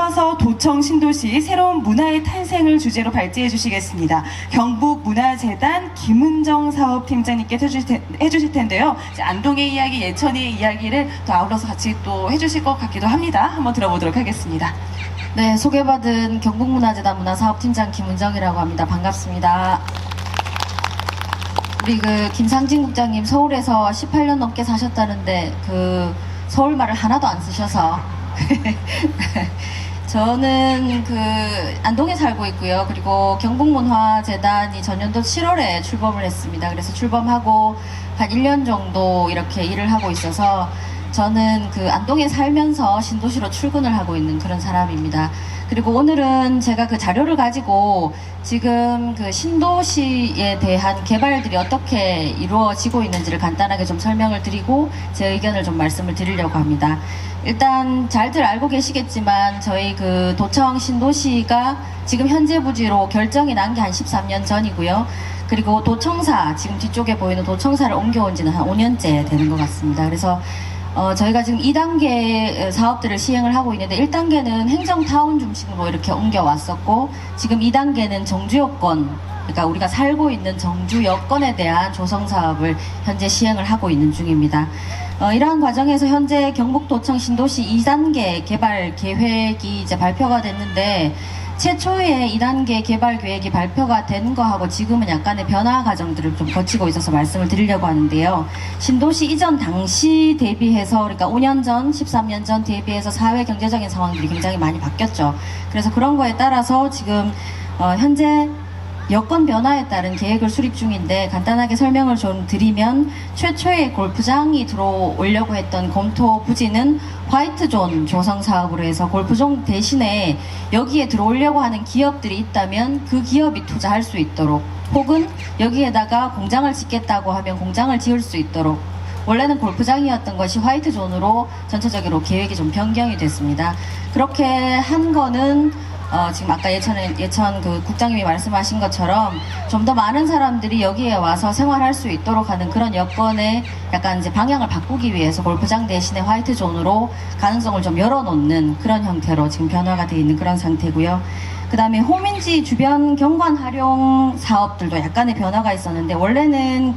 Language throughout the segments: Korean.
이어서 도청 신도시 새로운 문화의 탄생을 주제로 발제해 주시겠습니다. 경북문화재단 김은정 사업팀장님께 해주실 텐데요. 이제 안동의 이야기, 예천의 이야기를 또 아울러서 같이 또 해주실 것 같기도 합니다. 한번 들어보도록 하겠습니다. 네, 소개받은 경북문화재단 문화사업팀장 김은정이라고 합니다. 반갑습니다. 우리 김상진 국장님 서울에서 18년 넘게 사셨다는데 서울말을 하나도 안 쓰셔서 저는 안동에 살고 있고요. 그리고 경북문화재단이 전년도 7월에 출범을 했습니다. 그래서 출범하고 한 1년 정도 이렇게 일을 하고 있어서 저는 안동에 살면서 신도시로 출근을 하고 있는 그런 사람입니다. 그리고 오늘은 제가 자료를 가지고 지금 신도시에 대한 개발들이 어떻게 이루어지고 있는지를 간단하게 좀 설명을 드리고 제 의견을 좀 말씀을 드리려고 합니다. 일단 잘들 알고 계시겠지만 저희 도청 신도시가 지금 현재 부지로 결정이 난 게 한 13년 전이고요. 그리고 도청사, 지금 뒤쪽에 보이는 도청사를 옮겨온 지는 한 5년째 되는 것 같습니다. 그래서 저희가 지금 2단계 사업들을 시행을 하고 있는데 1단계는 행정타운 중심으로 이렇게 옮겨왔었고 지금 2단계는 정주 여건, 그러니까 우리가 살고 있는 정주 여건에 대한 조성 사업을 현재 시행을 하고 있는 중입니다. 이러한 과정에서 현재 경북도청 신도시 2단계 개발 계획이 이제 발표가 됐는데 최초에 2단계 개발 계획이 발표가 된 거하고 지금은 약간의 변화 과정들을 좀 거치고 있어서 말씀을 드리려고 하는데요. 신도시 이전 당시 대비해서, 그러니까 5년 전, 13년 전 대비해서 사회 경제적인 상황들이 굉장히 많이 바뀌었죠. 그래서 그런 거에 따라서 지금 현재 여건 변화에 따른 계획을 수립 중인데 간단하게 설명을 좀 드리면 최초의 골프장이 들어오려고 했던 검토 부지는 화이트존 조성 사업으로 해서 골프존 대신에 여기에 들어오려고 하는 기업들이 있다면 그 기업이 투자할 수 있도록, 혹은 여기에다가 공장을 짓겠다고 하면 공장을 지을 수 있도록, 원래는 골프장이었던 것이 화이트존으로 전체적으로 계획이 좀 변경이 됐습니다. 그렇게 한 거는 지금 아까 예천 국장님이 말씀하신 것처럼 좀 더 많은 사람들이 여기에 와서 생활할 수 있도록 하는 그런 여건에 약간 이제 방향을 바꾸기 위해서 골프장 대신에 화이트존으로 가능성을 좀 열어놓는 그런 형태로 지금 변화가 되어 있는 그런 상태고요. 그 다음에 호민지 주변 경관 활용 사업들도 약간의 변화가 있었는데 원래는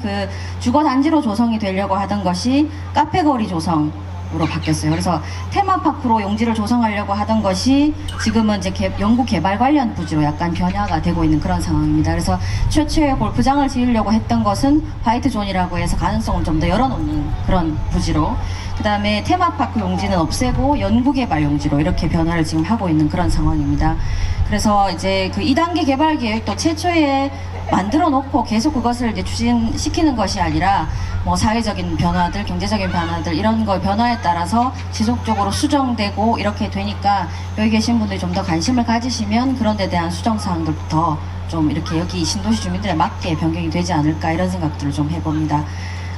주거단지로 조성이 되려고 하던 것이 카페거리 조성 으로 바뀌었어요. 그래서 테마파크로 용지를 조성하려고 하던 것이 지금은 이제 연구개발 관련 부지로 약간 변화가 되고 있는 그런 상황입니다. 그래서 최초의 골프장을 지으려고 했던 것은 화이트존이라고 해서 가능성을 좀 더 열어놓는 그런 부지로, 그 다음에 테마파크 용지는 없애고 연구개발 용지로 이렇게 변화를 지금 하고 있는 그런 상황입니다. 그래서 이제 2단계 개발 계획도 최초에 만들어 놓고 계속 그것을 이제 추진시키는 것이 아니라 사회적인 변화들, 경제적인 변화들, 이런 거 변화에 따라서 지속적으로 수정되고 이렇게 되니까 여기 계신 분들이 좀 더 관심을 가지시면 그런 데 대한 수정 사항들부터 좀 이렇게 여기 신도시 주민들에 맞게 변경이 되지 않을까, 이런 생각들을 좀 해봅니다.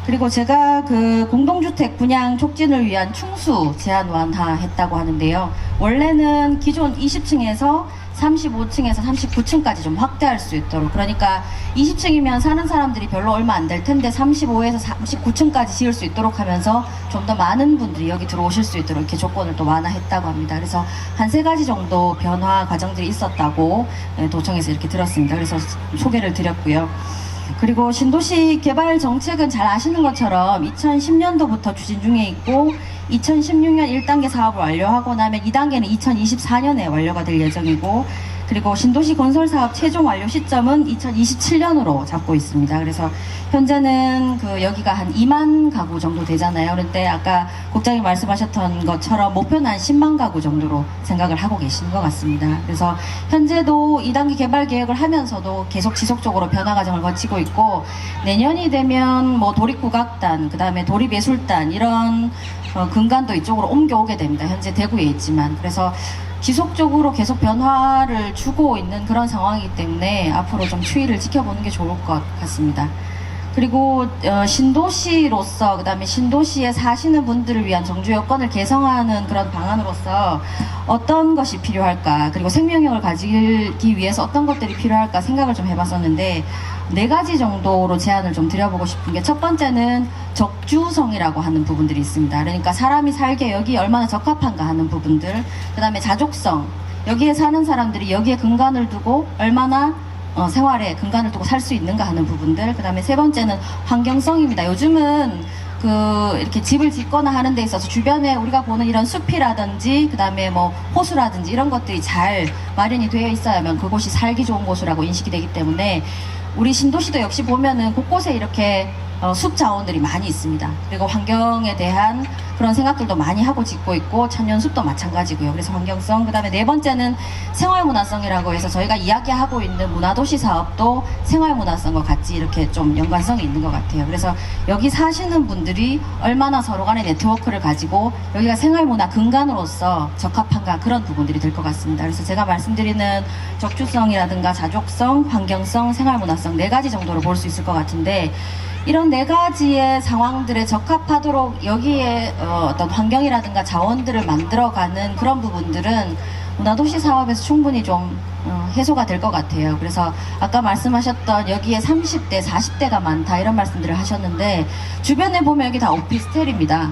그리고 제가 공동주택 분양 촉진을 위한 충수 제한 완화했다고 하는데요. 원래는 기존 20층에서 35층에서 39층까지 좀 확대할 수 있도록, 그러니까 20층이면 사는 사람들이 별로 얼마 안 될 텐데 35에서 39층까지 지을 수 있도록 하면서 좀 더 많은 분들이 여기 들어오실 수 있도록 이렇게 조건을 또 완화했다고 합니다. 그래서 한 3가지 정도 변화 과정들이 있었다고 도청에서 이렇게 들었습니다. 그래서 소개를 드렸고요. 그리고 신도시 개발 정책은 잘 아시는 것처럼 2010년도부터 추진 중에 있고 2016년 1단계 사업을 완료하고 나면 2단계는 2024년에 완료가 될 예정이고, 그리고 신도시 건설 사업 최종 완료 시점은 2027년으로 잡고 있습니다. 그래서 현재는 여기가 한 2만 가구 정도 되잖아요. 그런데 아까 국장님 말씀하셨던 것처럼 목표는 한 10만 가구 정도로 생각을 하고 계시는 것 같습니다. 그래서 현재도 2단계 개발 계획을 하면서도 계속 지속적으로 변화 과정을 거치고 있고, 내년이 되면 도립국악단, 그 다음에 도립예술단, 이런 근간도 이쪽으로 옮겨오게 됩니다. 현재 대구에 있지만. 그래서 지속적으로 계속 변화를 주고 있는 그런 상황이기 때문에 앞으로 좀 추이를 지켜보는 게 좋을 것 같습니다. 그리고 신도시로서 그다음에 신도시에 사시는 분들을 위한 정주 여건을 개선하는 그런 방안으로서 어떤 것이 필요할까, 그리고 생명력을 가지기 위해서 어떤 것들이 필요할까 생각을 좀 해봤었는데, 4가지 정도로 제안을 좀 드려보고 싶은 게, 첫 번째는 적주성이라고 하는 부분들이 있습니다. 그러니까 사람이 살기에 여기 얼마나 적합한가 하는 부분들, 그 다음에 자족성, 여기에 사는 사람들이 여기에 근간을 두고 얼마나 생활에 근간을 두고 살 수 있는가 하는 부분들, 그 다음에 3번째는 환경성입니다. 요즘은 이렇게 집을 짓거나 하는 데 있어서 주변에 우리가 보는 이런 숲이라든지 그 다음에 뭐 호수라든지 이런 것들이 잘 마련이 되어 있어야만 그곳이 살기 좋은 곳이라고 인식이 되기 때문에, 우리 신도시도 역시 보면은 곳곳에 이렇게 숲 자원들이 많이 있습니다. 그리고 환경에 대한 그런 생각들도 많이 하고 짓고 있고, 천연숲도 마찬가지고요. 그래서 환경성, 그 다음에 4번째는 생활문화성이라고 해서 저희가 이야기하고 있는 문화도시 사업도 생활문화성과 같이 이렇게 좀 연관성이 있는 것 같아요. 그래서 여기 사시는 분들이 얼마나 서로 간의 네트워크를 가지고 여기가 생활문화 근간으로서 적합한가, 그런 부분들이 될 것 같습니다. 그래서 제가 말씀드리는 적주성이라든가 자족성, 환경성, 생활문화성 4가지 정도로 볼 수 있을 것 같은데, 이런 4가지의 상황들에 적합하도록 여기에 어떤 환경이라든가 자원들을 만들어가는 그런 부분들은 문화도시 사업에서 충분히 좀 해소가 될 것 같아요. 그래서 아까 말씀하셨던 여기에 30대, 40대가 많다 이런 말씀들을 하셨는데, 주변에 보면 여기 다 오피스텔입니다.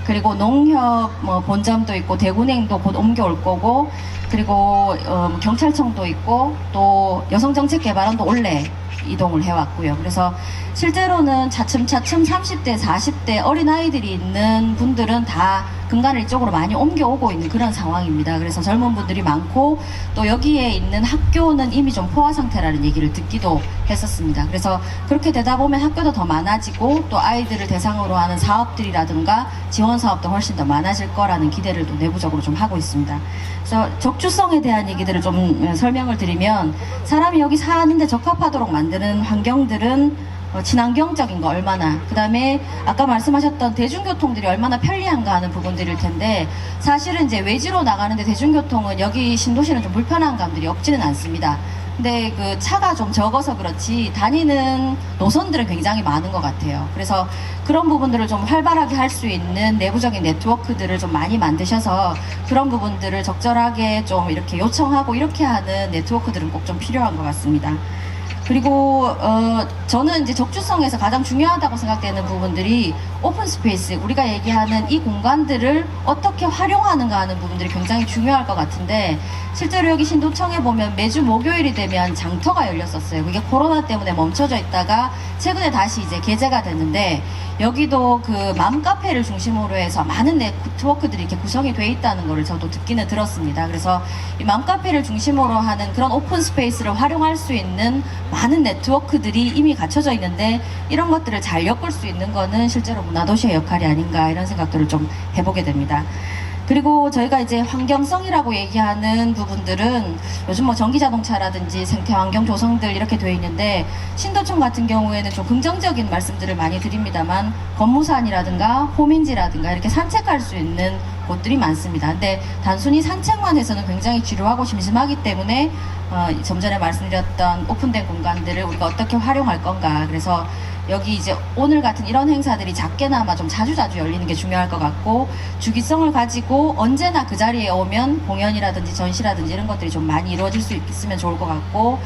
그리고 농협 본점도 있고 대구냉도 곧 옮겨올 거고, 그리고 경찰청도 있고, 또 여성정책개발원도 원래 이동을 해왔고요. 그래서 실제로는 차츰차츰 30대, 40대 어린아이들이 있는 분들은 다 근간을 이쪽으로 많이 옮겨오고 있는 그런 상황입니다. 그래서 젊은 분들이 많고, 또 여기에 있는 학교는 이미 좀 포화 상태라는 얘기를 듣기도 했었습니다. 그래서 그렇게 되다 보면 학교도 더 많아지고, 또 아이들을 대상으로 하는 사업들이라든가 지원 사업도 훨씬 더 많아질 거라는 기대를 또 내부적으로 좀 하고 있습니다. 그래서 적주성에 대한 얘기들을 좀 설명을 드리면, 사람이 여기 사는데 적합하도록 만드는 환경들은 친환경적인 거 얼마나, 그 다음에 아까 말씀하셨던 대중교통들이 얼마나 편리한가 하는 부분들일 텐데, 사실은 이제 외지로 나가는데 대중교통은 여기 신도시는 좀 불편한 감들이 없지는 않습니다. 근데 그 차가 좀 적어서 그렇지 다니는 노선들은 굉장히 많은 것 같아요. 그래서 그런 부분들을 좀 활발하게 할 수 있는 내부적인 네트워크들을 좀 많이 만드셔서 그런 부분들을 적절하게 좀 이렇게 요청하고 이렇게 하는 네트워크들은 꼭 좀 필요한 것 같습니다. 그리고 저는 이제 적주성에서 가장 중요하다고 생각되는 부분들이 오픈 스페이스, 우리가 얘기하는 이 공간들을 어떻게 활용하는가 하는 부분들이 굉장히 중요할 것 같은데, 실제로 여기 신도청에 보면 매주 목요일이 되면 장터가 열렸었어요. 그게 코로나 때문에 멈춰져 있다가 최근에 다시 이제 개재가 됐는데, 여기도 그 맘카페를 중심으로 해서 많은 네트워크들이 이렇게 구성이 돼 있다는 거를 저도 듣기는 들었습니다. 그래서 이 맘카페를 중심으로 하는 그런 오픈 스페이스를 활용할 수 있는 많은 네트워크들이 이미 갖춰져 있는데, 이런 것들을 잘 엮을 수 있는 거는 실제로 문화도시의 역할이 아닌가, 이런 생각들을 좀 해보게 됩니다. 그리고 저희가 이제 환경성이라고 얘기하는 부분들은 요즘 뭐 전기자동차라든지 생태환경 조성들 이렇게 되어 있는데, 신도청 같은 경우에는 좀 긍정적인 말씀들을 많이 드립니다만, 건무산이라든가 호민지라든가 이렇게 산책할 수 있는 곳들이 많습니다. 근데 단순히 산책만 해서는 굉장히 지루하고 심심하기 때문에 좀 전에 말씀드렸던 오픈된 공간들을 우리가 어떻게 활용할 건가, 그래서 여기 이제 오늘 같은 이런 행사들이 작게나마 좀 자주자주 열리는 게 중요할 것 같고, 주기성을 가지고 언제나 그 자리에 오면 공연이라든지 전시라든지 이런 것들이 좀 많이 이루어질 수 있으면 좋을 것 같고,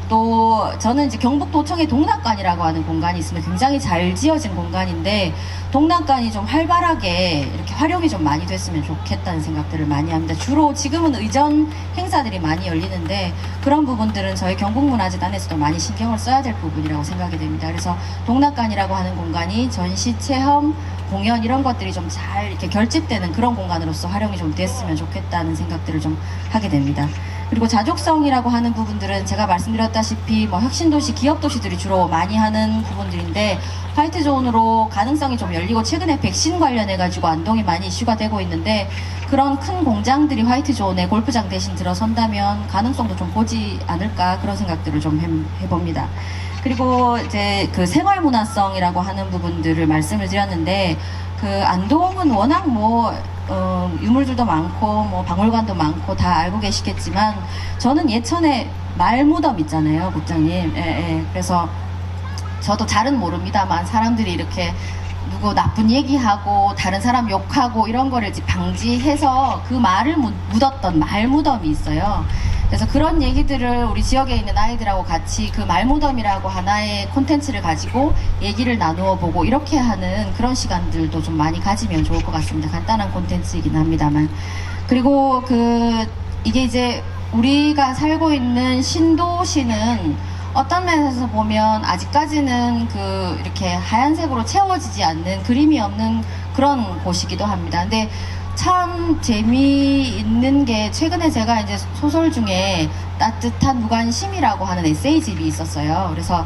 또 저는 이제 경북도청의 동락관이라고 하는 공간이 있으면 굉장히 잘 지어진 공간인데, 동락관이 좀 활발하게 이렇게 활용이 좀 많이 됐으면 좋겠다는 생각들을 많이 합니다. 주로 지금은 의전 행사들이 많이 열리는데, 그런 부분들은 저희 경북문화재단에서도 많이 신경을 써야 될 부분이라고 생각이 됩니다. 그래서 동락관이라고 하는 공간이 전시, 체험, 공연 이런 것들이 좀 잘 이렇게 결집되는 그런 공간으로서 활용이 좀 됐으면 좋겠다는 생각들을 좀 하게 됩니다. 그리고 자족성이라고 하는 부분들은 제가 말씀드렸다시피 뭐 혁신도시, 기업도시들이 주로 많이 하는 부분들인데, 화이트존으로 가능성이 좀 열리고, 최근에 백신 관련해가지고 안동이 많이 이슈가 되고 있는데, 그런 큰 공장들이 화이트존에 골프장 대신 들어선다면 가능성도 좀 보지 않을까, 그런 생각들을 좀 해봅니다. 그리고 이제 그 생활문화성이라고 하는 부분들을 말씀을 드렸는데, 그 안동은 워낙 뭐 유물들도 많고 뭐 박물관도 많고 다 알고 계시겠지만, 저는 예천에 말무덤 있잖아요, 국장님. 그래서 저도 잘은 모릅니다만 사람들이 이렇게 누구 나쁜 얘기하고 다른 사람 욕하고 이런 거를 이제 방지해서 그 말을 묻었던 말무덤이 있어요. 그래서 그런 얘기들을 우리 지역에 있는 아이들하고 같이 그 말무덤이라고 하나의 콘텐츠를 가지고 얘기를 나누어 보고 이렇게 하는 그런 시간들도 좀 많이 가지면 좋을 것 같습니다. 간단한 콘텐츠이긴 합니다만. 그리고 이게 이제 우리가 살고 있는 신도시는 어떤 면에서 보면 아직까지는 이렇게 하얀색으로 채워지지 않는 그림이 없는 그런 곳이기도 합니다. 근데 참 재미있는 게 최근에 제가 이제 소설 중에 따뜻한 무관심이라고 하는 에세이집이 있었어요. 그래서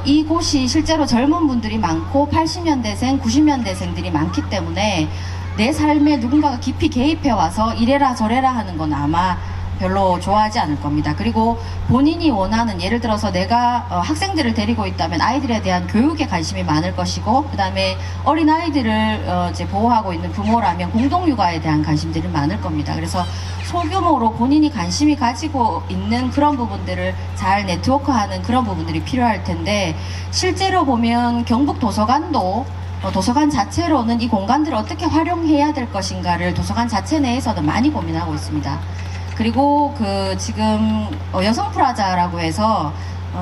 이곳이 실제로 젊은 분들이 많고 80년대생, 90년대생들이 많기 때문에 내 삶에 누군가가 깊이 개입해 와서 이래라 저래라 하는 건 아마 별로 좋아하지 않을 겁니다. 그리고 본인이 원하는, 예를 들어서 내가 학생들을 데리고 있다면 아이들에 대한 교육에 관심이 많을 것이고, 그 다음에 어린 아이들을 이제 보호하고 있는 부모라면 공동육아에 대한 관심들이 많을 겁니다. 그래서 소규모로 본인이 관심이 가지고 있는 그런 부분들을 잘 네트워크하는 그런 부분들이 필요할 텐데, 실제로 보면 경북 도서관도 도서관 자체로는 이 공간들을 어떻게 활용해야 될 것인가를 도서관 자체 내에서는 많이 고민하고 있습니다. 그리고 지금 여성프라자라고 해서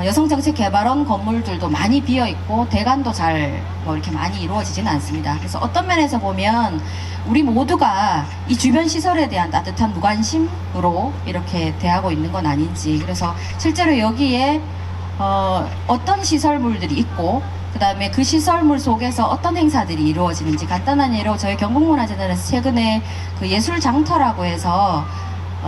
여성정책개발원 건물들도 많이 비어있고 대관도 잘 이렇게 많이 이루어지지는 않습니다. 그래서 어떤 면에서 보면 우리 모두가 이 주변 시설에 대한 따뜻한 무관심으로 이렇게 대하고 있는 건 아닌지, 그래서 실제로 여기에 어떤 시설물들이 있고 그 다음에 그 시설물 속에서 어떤 행사들이 이루어지는지, 간단한 예로 저희 경북문화재단에서 최근에 예술장터라고 해서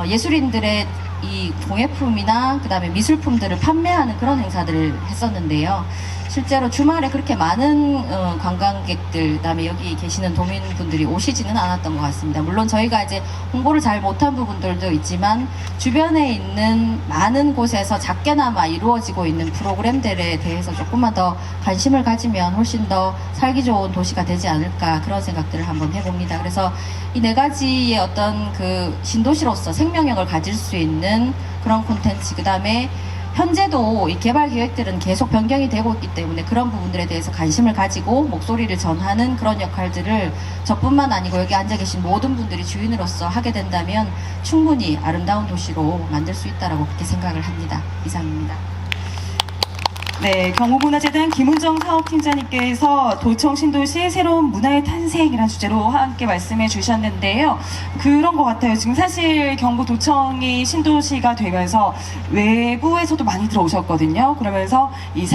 예술인들의 이 공예품이나 그 다음에 미술품들을 판매하는 그런 행사들을 했었는데요. 실제로 주말에 그렇게 많은 관광객들, 그 다음에 여기 계시는 도민분들이 오시지는 않았던 것 같습니다. 물론 저희가 이제 홍보를 잘 못한 부분들도 있지만 주변에 있는 많은 곳에서 작게나마 이루어지고 있는 프로그램들에 대해서 조금만 더 관심을 가지면 훨씬 더 살기 좋은 도시가 되지 않을까, 그런 생각들을 한번 해봅니다. 그래서 이 네 가지의 어떤 신도시로서 생명력을 가질 수 있는 그런 콘텐츠, 그 다음에 현재도 이 개발 계획들은 계속 변경이 되고 있기 때문에 그런 부분들에 대해서 관심을 가지고 목소리를 전하는 그런 역할들을 저뿐만 아니고 여기 앉아 계신 모든 분들이 주인으로서 하게 된다면 충분히 아름다운 도시로 만들 수 있다라고 그렇게 생각을 합니다. 이상입니다. 네, 경북문화재단 김은정 사업팀장님께서 도청 신도시 새로운 문화의 탄생이라는 주제로 함께 말씀해 주셨는데요. 그런 것 같아요. 지금 사실 경북도청이 신도시가 되면서 외부에서도 많이 들어오셨거든요. 그러면서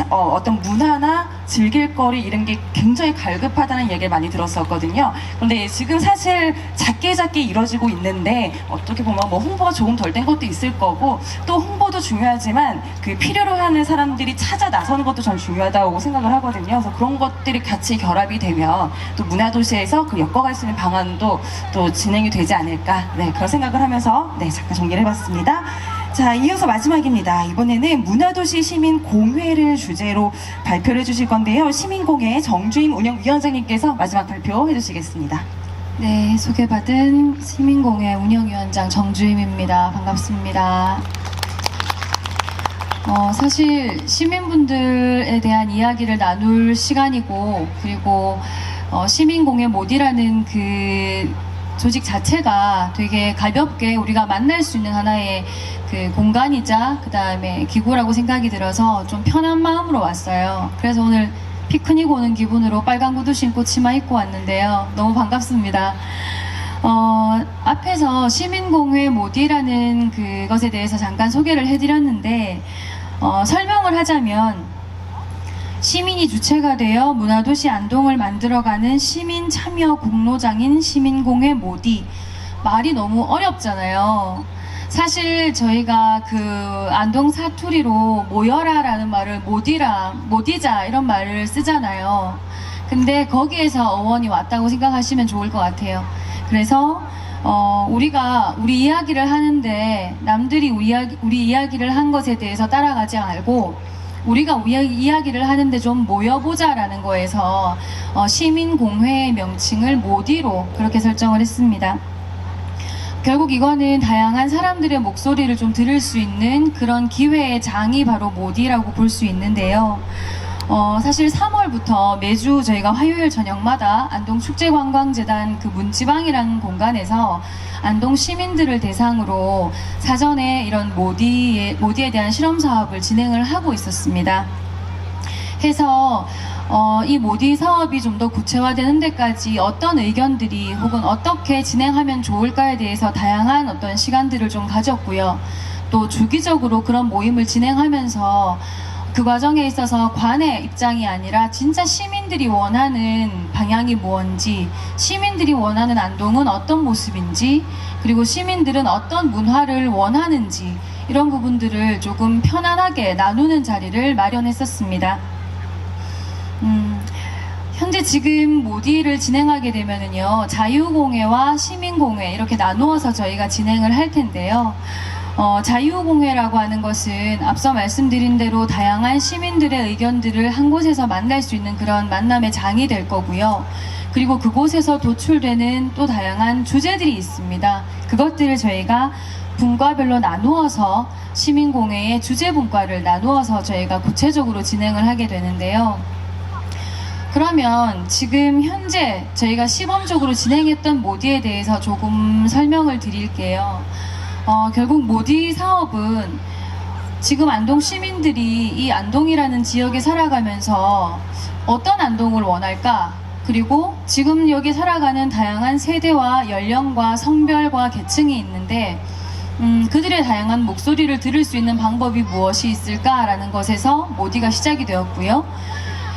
어떤 문화나 즐길거리 이런 게 굉장히 갈급하다는 얘기를 많이 들었었거든요. 그런데 지금 사실 작게 이루어지고 있는데 어떻게 보면 뭐 홍보가 조금 덜 된 것도 있을 거고, 또 홍보도 중요하지만 필요로 하는 사람들이 찾아 나서는 것도 저는 중요하다고 생각을 하거든요. 그래서 그런 것들이 같이 결합이 되면 또 문화도시에서 엮어갈 수 있는 방안도 또 진행이 되지 않을까, 네, 그런 생각을 하면서 잠깐 정리를 해봤습니다. 자, 이어서 마지막입니다. 이번에는 문화도시 시민공회를 주제로 발표를 해주실 건데요. 시민공회 정주임 운영위원장님께서 마지막 발표해 주시겠습니다. 네, 소개받은 시민공회 운영위원장 정주임입니다. 반갑습니다. 사실 시민분들에 대한 이야기를 나눌 시간이고, 그리고 시민공회 모디라는 조직 자체가 되게 가볍게 우리가 만날 수 있는 하나의 공간이자 그 다음에 기구라고 생각이 들어서 좀 편한 마음으로 왔어요. 그래서 오늘 피크닉 오는 기분으로 빨간 구두 신고 치마 입고 왔는데요. 너무 반갑습니다. 앞에서 시민공회 모디라는 그것에 대해서 잠깐 소개를 해드렸는데, 설명을 하자면 시민이 주체가 되어 문화도시 안동을 만들어가는 시민 참여 공로장인 시민공회 모디. 말이 너무 어렵잖아요. 사실 저희가 안동 사투리로 모여라 라는 말을 모디자 이런 말을 쓰잖아요. 근데 거기에서 어원이 왔다고 생각하시면 좋을 것 같아요. 그래서 우리가 우리 이야기를 하는데 남들이 우리 이야기를 한 것에 대해서 따라가지 말고 우리가 우리 이야기를 하는데 좀 모여보자라는 거에서 시민공회의 명칭을 모디로 그렇게 설정을 했습니다. 결국 이거는 다양한 사람들의 목소리를 좀 들을 수 있는 그런 기회의 장이 바로 모디라고 볼 수 있는데요. 사실 3월부터 매주 저희가 화요일 저녁마다 안동축제관광재단 그 문지방이라는 공간에서 안동 시민들을 대상으로 사전에 이런 모디에 대한 실험 사업을 진행을 하고 있었습니다. 해서 이 모디 사업이 좀 더 구체화되는 데까지 어떤 의견들이 혹은 어떻게 진행하면 좋을까에 대해서 다양한 어떤 시간들을 좀 가졌고요. 또 주기적으로 그런 모임을 진행하면서 그 과정에 있어서 관의 입장이 아니라 진짜 시민들이 원하는 방향이 무언지, 시민들이 원하는 안동은 어떤 모습인지, 그리고 시민들은 어떤 문화를 원하는지 이런 부분들을 조금 편안하게 나누는 자리를 마련했었습니다. 현재 지금 모디를 진행하게 되면은요, 자유공회와 시민공회 이렇게 나누어서 저희가 진행을 할 텐데요. 자유공회라고 하는 것은 앞서 말씀드린 대로 다양한 시민들의 의견들을 한 곳에서 만날 수 있는 그런 만남의 장이 될 거고요. 그리고 그곳에서 도출되는 또 다양한 주제들이 있습니다. 그것들을 저희가 분과별로 나누어서 시민공회의 주제 분과를 나누어서 저희가 구체적으로 진행을 하게 되는데요. 그러면 지금 현재 저희가 시범적으로 진행했던 모디에 대해서 조금 설명을 드릴게요. 결국 모디 사업은 지금 안동 시민들이 이 안동이라는 지역에 살아가면서 어떤 안동을 원할까? 그리고 지금 여기 살아가는 다양한 세대와 연령과 성별과 계층이 있는데 그들의 다양한 목소리를 들을 수 있는 방법이 무엇이 있을까라는 것에서 모디가 시작이 되었고요.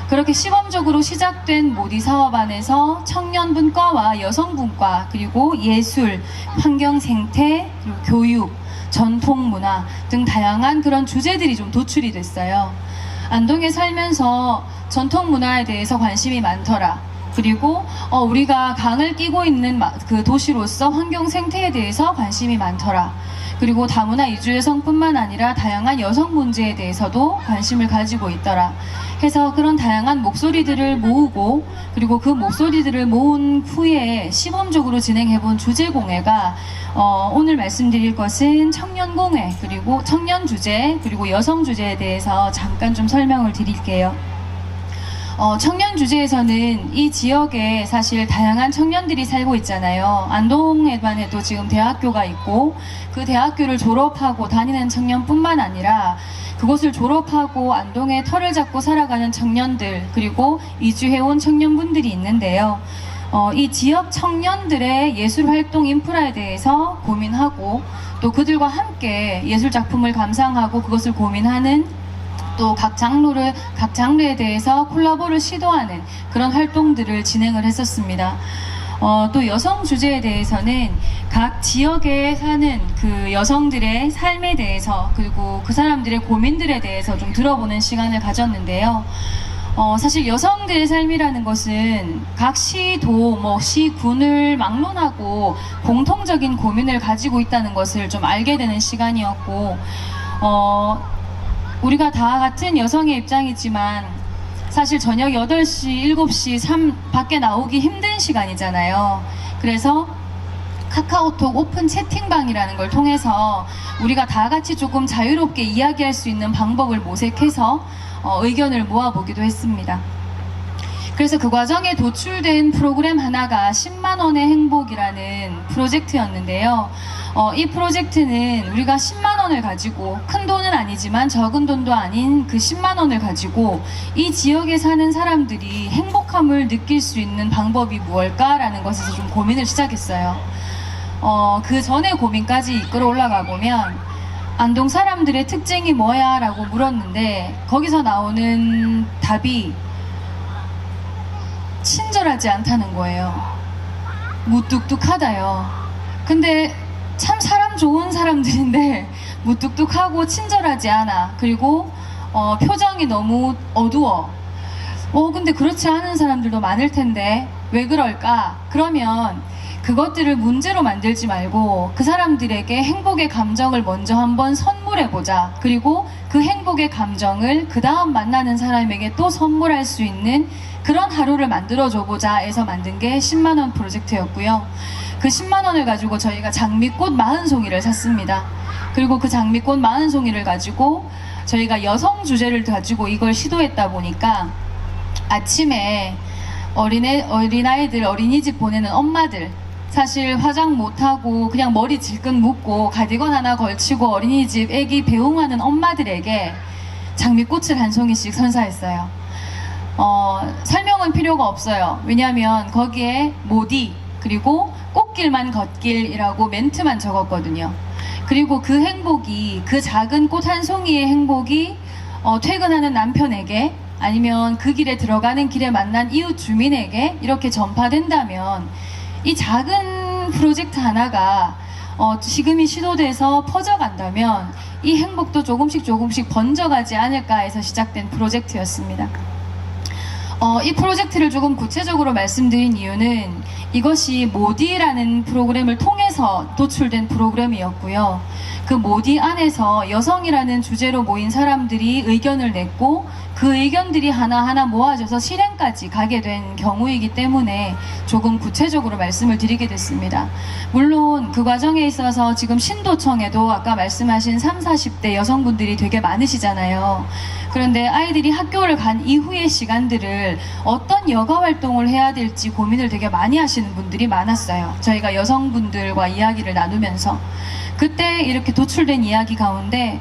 그렇게 시범적으로 시작된 모디 사업 안에서 청년분과와 여성분과 그리고 예술, 환경 생태, 그리고 교육, 전통문화 등 다양한 그런 주제들이 좀 도출이 됐어요. 안동에 살면서 전통문화에 대해서 관심이 많더라. 그리고 우리가 강을 끼고 있는 그 도시로서 환경 생태에 대해서 관심이 많더라. 그리고 다문화 이주 여성뿐만 아니라 다양한 여성 문제에 대해서도 관심을 가지고 있더라. 해서 그런 다양한 목소리들을 모으고 그리고 그 목소리들을 모은 후에 시범적으로 진행해본 주제공회가 오늘 말씀드릴 것은 청년공회 그리고 청년 주제 그리고 여성 주제에 대해서 잠깐 좀 설명을 드릴게요. 청년 주제에서는 이 지역에 사실 다양한 청년들이 살고 있잖아요. 안동에만 해도 지금 대학교가 있고 그 대학교를 졸업하고 다니는 청년뿐만 아니라 그곳을 졸업하고 안동에 터를 잡고 살아가는 청년들 그리고 이주해온 청년분들이 있는데요. 이 지역 청년들의 예술활동 인프라에 대해서 고민하고 또 그들과 함께 예술작품을 감상하고 그것을 고민하는 또 각 장르에 대해서 콜라보를 시도하는 그런 활동들을 진행을 했었습니다. 또 여성 주제에 대해서는 각 지역에 사는 그 여성들의 삶에 대해서 그리고 그 사람들의 고민들에 대해서 좀 들어보는 시간을 가졌는데요. 사실 여성들의 삶이라는 것은 각 시도, 시군을 막론하고 공통적인 고민을 가지고 있다는 것을 좀 알게 되는 시간이었고, 우리가 다 같은 여성의 입장이지만 사실 저녁 8시, 7시 밖에 나오기 힘든 시간이잖아요. 그래서 카카오톡 오픈 채팅방이라는 걸 통해서 우리가 다 같이 조금 자유롭게 이야기할 수 있는 방법을 모색해서 의견을 모아보기도 했습니다. 그래서 그 과정에 도출된 프로그램 하나가 10만원의 행복이라는 프로젝트였는데요. 이 프로젝트는 우리가 10만원을 가지고 큰 돈은 아니지만 적은 돈도 아닌 그 10만원을 가지고 이 지역에 사는 사람들이 행복함을 느낄 수 있는 방법이 무엇일까라는 것에서 좀 고민을 시작했어요. 그 전에 고민까지 이끌어 올라가 보면 안동 사람들의 특징이 뭐야? 라고 물었는데 거기서 나오는 답이 친절하지 않다는 거예요. 무뚝뚝하다요. 근데 참 사람 좋은 사람들인데 무뚝뚝하고 친절하지 않아. 그리고 표정이 너무 어두워. 근데 그렇지 않은 사람들도 많을 텐데 왜 그럴까? 그러면 그것들을 문제로 만들지 말고 그 사람들에게 행복의 감정을 먼저 한번 선물해보자. 그리고 그 행복의 감정을 그 다음 만나는 사람에게 또 선물할 수 있는 그런 하루를 만들어줘보자 해서 만든 게 10만원 프로젝트였고요. 그 10만원을 가지고 저희가 장미꽃 40송이를 샀습니다. 그리고 그 장미꽃 40송이를 가지고 저희가 여성 주제를 가지고 이걸 시도했다 보니까 아침에 어린아이들 어린이집 보내는 엄마들, 사실 화장 못하고 그냥 머리 질끈 묶고 가디건 하나 걸치고 어린이집 애기 배웅하는 엄마들에게 장미꽃을 한 송이씩 선사했어요. 설명은 필요가 없어요. 왜냐하면 거기에 모디 그리고 꽃길만 걷길이라고 멘트만 적었거든요. 그리고 그 행복이, 그 작은 꽃 한 송이의 행복이 퇴근하는 남편에게 아니면 그 길에 들어가는 길에 만난 이웃 주민에게 이렇게 전파된다면 이 작은 프로젝트 하나가 지금이 시도돼서 퍼져간다면 이 행복도 조금씩 번져가지 않을까 해서 시작된 프로젝트였습니다. 이 프로젝트를 조금 구체적으로 말씀드린 이유는 이것이 모디라는 프로그램을 통해서 도출된 프로그램이었고요. 그 모디 안에서 여성이라는 주제로 모인 사람들이 의견을 냈고 그 의견들이 하나하나 모아져서 실행까지 가게 된 경우이기 때문에 조금 구체적으로 말씀을 드리게 됐습니다. 물론 그 과정에 있어서 지금 신도청에도 아까 말씀하신 30, 40대 여성분들이 되게 많으시잖아요. 그런데 아이들이 학교를 간 이후의 시간들을 어떤 여가 활동을 해야 될지 고민을 되게 많이 하시는 분들이 많았어요. 저희가 여성분들과 이야기를 나누면서 그때 이렇게 도출된 이야기 가운데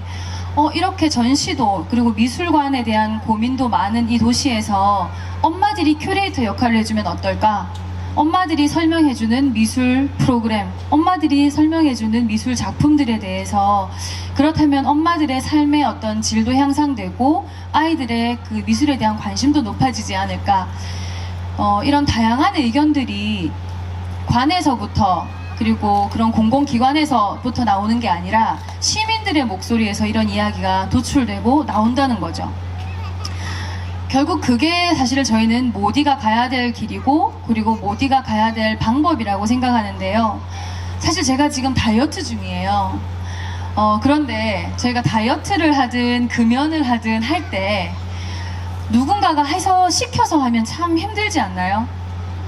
이렇게 전시도 그리고 미술관에 대한 고민도 많은 이 도시에서 엄마들이 큐레이터 역할을 해주면 어떨까? 엄마들이 설명해주는 미술 프로그램, 엄마들이 설명해주는 미술 작품들에 대해서 그렇다면 엄마들의 삶의 어떤 질도 향상되고 아이들의 그 미술에 대한 관심도 높아지지 않을까? 이런 다양한 의견들이 관에서부터 그리고 그런 공공기관에서부터 나오는 게 아니라 시민들의 목소리에서 이런 이야기가 도출되고 나온다는 거죠. 결국 그게 사실 저희는 모디가 가야 될 길이고 그리고 모디가 가야 될 방법이라고 생각하는데요. 사실 제가 지금 다이어트 중이에요. 그런데 저희가 다이어트를 하든 금연을 하든 할 때 누군가가 해서 시켜서 하면 참 힘들지 않나요?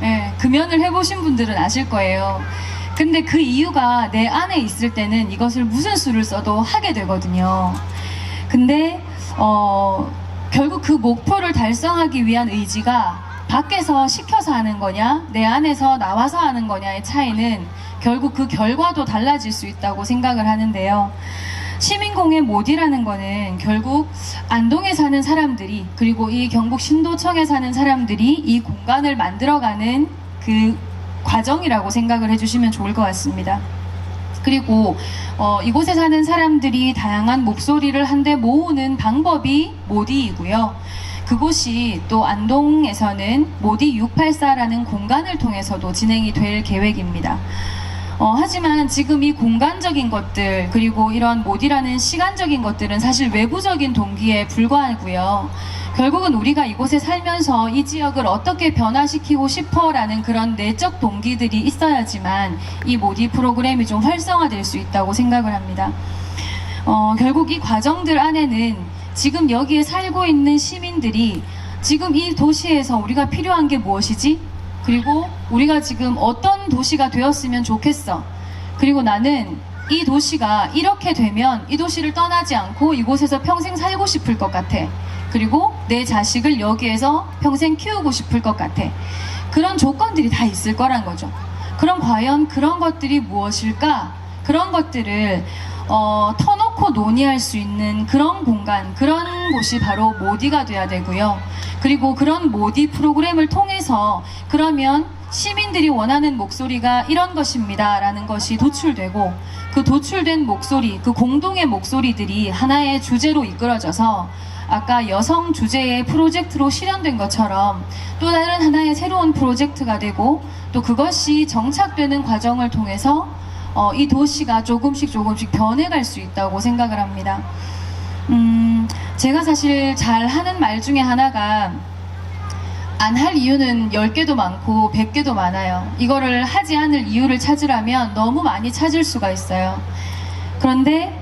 네, 금연을 해보신 분들은 아실 거예요. 근데 그 이유가 내 안에 있을 때는 이것을 무슨 수를 써도 하게 되거든요. 근데 결국 그 목표를 달성하기 위한 의지가 밖에서 시켜서 하는 거냐 내 안에서 나와서 하는 거냐의 차이는 결국 그 결과도 달라질 수 있다고 생각을 하는데요. 시민공예 모디라는 거는 결국 안동에 사는 사람들이 그리고 이 경북 신도청에 사는 사람들이 이 공간을 만들어가는 그 과정이라고 생각을 해주시면 좋을 것 같습니다. 그리고 이곳에 사는 사람들이 다양한 목소리를 한데 모으는 방법이 모디이고요. 그곳이 또 안동에서는 모디 684라는 공간을 통해서도 진행이 될 계획입니다. 하지만 지금 이 공간적인 것들 그리고 이런 모디라는 시간적인 것들은 사실 외부적인 동기에 불과하고요. 결국은 우리가 이곳에 살면서 이 지역을 어떻게 변화시키고 싶어라는 그런 내적 동기들이 있어야지만 이 모디 프로그램이 좀 활성화될 수 있다고 생각을 합니다. 결국 이 과정들 안에는 지금 여기에 살고 있는 시민들이 지금 이 도시에서 우리가 필요한 게 무엇이지? 그리고 우리가 지금 어떤 도시가 되었으면 좋겠어. 그리고 나는 이 도시가 이렇게 되면 이 도시를 떠나지 않고 이곳에서 평생 살고 싶을 것 같아. 그리고 내 자식을 여기에서 평생 키우고 싶을 것 같아. 그런 조건들이 다 있을 거란 거죠. 그럼 과연 그런 것들이 무엇일까? 그런 것들을 터놓고 논의할 수 있는 그런 공간, 그런 곳이 바로 모디가 돼야 되고요. 그리고 그런 모디 프로그램을 통해서 그러면 시민들이 원하는 목소리가 이런 것입니다 라는 것이 도출되고 그 도출된 목소리, 그 공동의 목소리들이 하나의 주제로 이끌어져서 아까 여성 주제의 프로젝트로 실현된 것처럼 또 다른 하나의 새로운 프로젝트가 되고 또 그것이 정착되는 과정을 통해서 이 도시가 조금씩 변해갈 수 있다고 생각을 합니다. 제가 사실 잘 하는 말 중에 하나가 안 할 이유는 10개도 많고 100개도 많아요. 이거를 하지 않을 이유를 찾으려면 너무 많이 찾을 수가 있어요. 그런데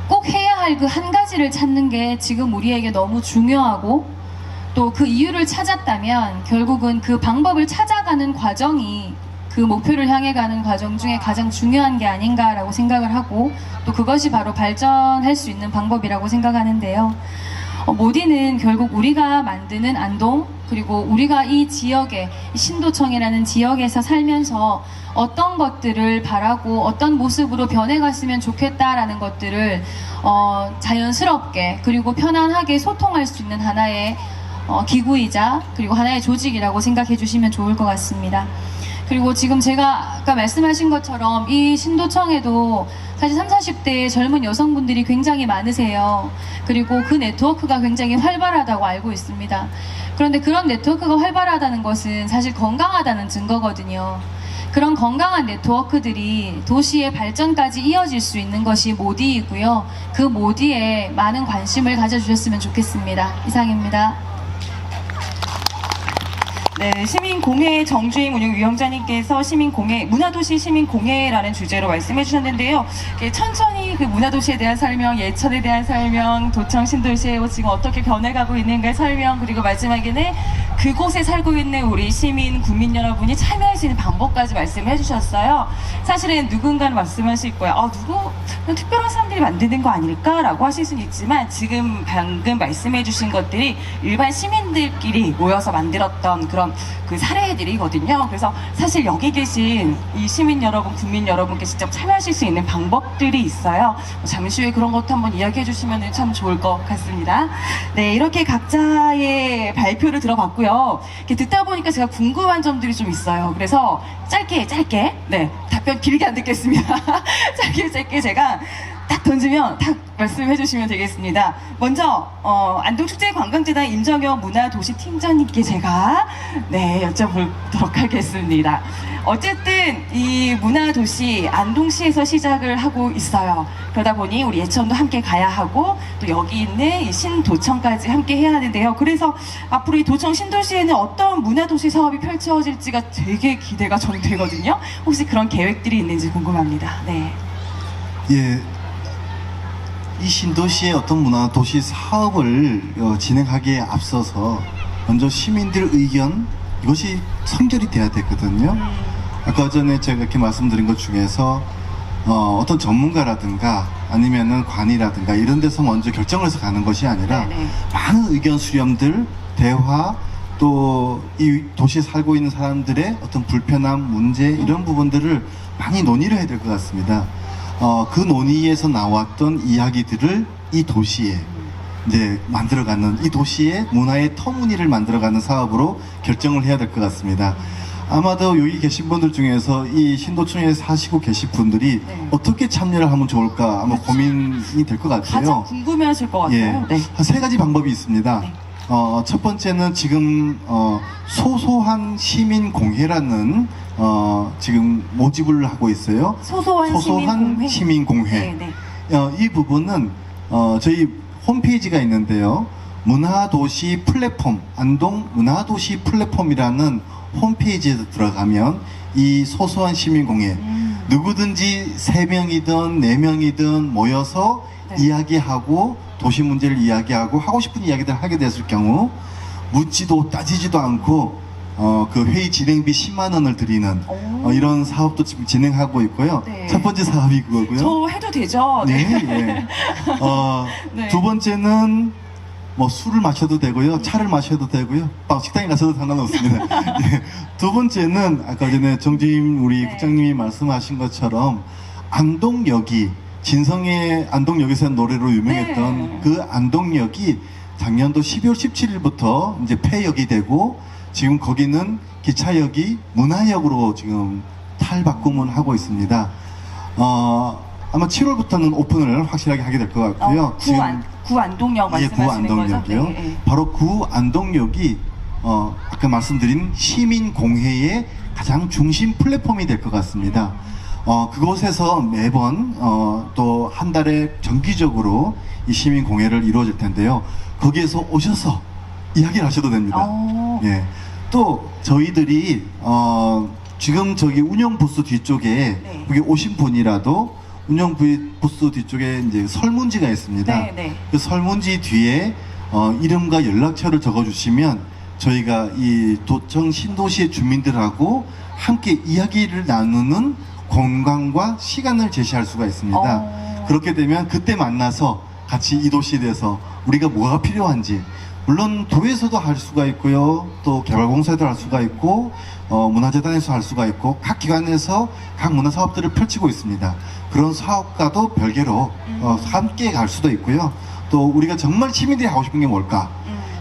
꼭 해야 할 그 한 가지를 찾는 게 지금 우리에게 너무 중요하고 또 그 이유를 찾았다면 결국은 그 방법을 찾아가는 과정이 그 그 목표를 향해 가는 과정 중에 가장 중요한 게 아닌가라고 생각을 하고 또 그것이 바로 발전할 수 있는 방법이라고 생각하는데요. 모디는 결국 우리가 만드는 안동 그리고 우리가 이 지역에 이 신도청이라는 지역에서 살면서 어떤 것들을 바라고 어떤 모습으로 변해갔으면 좋겠다라는 것들을 자연스럽게 그리고 편안하게 소통할 수 있는 하나의 기구이자 그리고 하나의 조직이라고 생각해 주시면 좋을 것 같습니다. 그리고 지금 제가 아까 말씀하신 것처럼 이 신도청에도 사실 30, 40대의 젊은 여성분들이 굉장히 많으세요. 그리고 그 네트워크가 굉장히 활발하다고 알고 있습니다. 그런데 그런 네트워크가 활발하다는 것은 사실 건강하다는 증거거든요. 그런 건강한 네트워크들이 도시의 발전까지 이어질 수 있는 것이 모디이고요. 그 모디에 많은 관심을 가져주셨으면 좋겠습니다. 이상입니다. 네, 시민공회 정주임 운영위원장님께서 시민공회, 문화도시 시민공회라는 주제로 말씀해 주셨는데요. 천천히 그 문화도시에 대한 설명, 예천에 대한 설명, 도청 신도시에 지금 어떻게 변해가고 있는가 설명, 그리고 마지막에는 그곳에 살고 있는 우리 시민, 국민 여러분이 참여할 수 있는 방법까지 말씀해 주셨어요. 사실은 누군가는 말씀하실 거예요. 그냥 특별한 사람들이 만드는 거 아닐까라고 하실 수는 있지만 지금 방금 말씀해 주신 것들이 일반 시민들끼리 모여서 만들었던 그런 그 사례들이거든요. 그래서 사실 여기 계신 이 시민 여러분, 국민 여러분께 직접 참여하실 수 있는 방법들이 있어요. 잠시 후에 그런 것도 한번 이야기해 주시면 참 좋을 것 같습니다. 네, 이렇게 각자의 발표를 들어봤고요. 이렇게 듣다 보니까 제가 궁금한 점들이 좀 있어요. 그래서 짧게, 네, 답변 길게 안 듣겠습니다. 짧게 제가 딱 던지면 딱 말씀해 주시면 되겠습니다. 먼저 안동축제관광재단 임정혁 문화도시팀장님께 제가 여쭤보도록 하겠습니다. 어쨌든 이 문화도시 안동시에서 시작을 하고 있어요. 그러다 보니 우리 예천도 함께 가야 하고 또 여기 있는 이 신도청까지 함께 해야 하는데요. 그래서 앞으로 이 도청 신도시에는 어떤 문화도시 사업이 펼쳐질지가 되게 기대가 좀 되거든요. 혹시 그런 계획들이 있는지 궁금합니다. 네. 예. 이 신도시의 어떤 문화도시 사업을 진행하기에 앞서서 먼저 시민들 의견 이것이 선결이 돼야 되거든요. 아까 전에 제가 이렇게 말씀드린 것 중에서 어떤 전문가라든가 아니면은 관이라든가 이런 데서 먼저 결정을 해서 가는 것이 아니라 많은 의견 수렴들, 대화 또 이 도시에 살고 있는 사람들의 어떤 불편함, 문제 이런 부분들을 많이 논의를 해야 될 것 같습니다. 그 논의에서 나왔던 이야기들을 이 도시에 이제 만들어가는 이 도시의 문화의 터무니를 만들어가는 사업으로 결정을 해야 될 것 같습니다. 아마도 여기 계신 분들 중에서 이 신도청에 사시고 계신 분들이 어떻게 참여를 하면 좋을까 아마 고민이 될 것 같아요. 가장 궁금해하실 것 같아요. 예, 네. 한 세 가지 방법이 있습니다. 첫 번째는 지금 소소한 시민공회라는 지금 모집을 하고 있어요. 소소한 시민공회. 네. 이 부분은 저희 홈페이지가 있는데요. 문화도시 플랫폼, 안동 문화도시 플랫폼이라는 홈페이지에 들어가면 이 소소한 시민공회 누구든지 3명이든 4명이든 모여서 이야기하고 도시 문제를 이야기하고 하고 싶은 이야기들 하게 됐을 경우 묻지도 따지지도 않고 그 회의 진행비 10만 원을 드리는 이런 사업도 지금 진행하고 있고요. 네. 첫 번째 사업이 그거고요. 저 해도 되죠? 네. 네. 네. 두 번째는 뭐 술을 마셔도 되고요. 차를 마셔도 되고요. 식당에 가서도 상관없습니다. 네. 두 번째는 아까 전에 정주임 우리 국장님이 말씀하신 것처럼 안동역이 진성의 안동역에서 노래로 유명했던 그 안동역이 작년도 12월 17일부터 이제 폐역이 되고 지금 거기는 기차역이 문화역으로 지금 탈바꿈을 하고 있습니다. 아마 7월부터는 오픈을 확실하게 하게 될 것 같고요. 구안동역 말씀하시는 거죠? 구안동역이요. 네. 바로 구안동역이 아까 말씀드린 시민공회의 가장 중심 플랫폼이 될 것 같습니다. 그곳에서 매번 또 한 달에 정기적으로 이 시민공회를 이루어질 텐데요. 거기에서 오셔서 이야기를 하셔도 됩니다. 예. 또 저희들이 지금 저기 운영 부스 뒤쪽에 여기 오신 분이라도 운영 부스 뒤쪽에 이제 설문지가 있습니다. 그 설문지 뒤에 이름과 연락처를 적어주시면 저희가 이 도청 신도시의 주민들하고 함께 이야기를 나누는 공간과 시간을 제시할 수가 있습니다. 그렇게 되면 그때 만나서 같이 이 도시에 대해서 우리가 뭐가 필요한지, 물론 도에서도 할 수가 있고요, 또 개발공사에도 할 수가 있고, 문화재단에서 할 수가 있고, 각 기관에서 각 문화 사업들을 펼치고 있습니다. 그런 사업과도 별개로 함께 갈 수도 있고요. 또 우리가 정말 시민들이 하고 싶은 게 뭘까,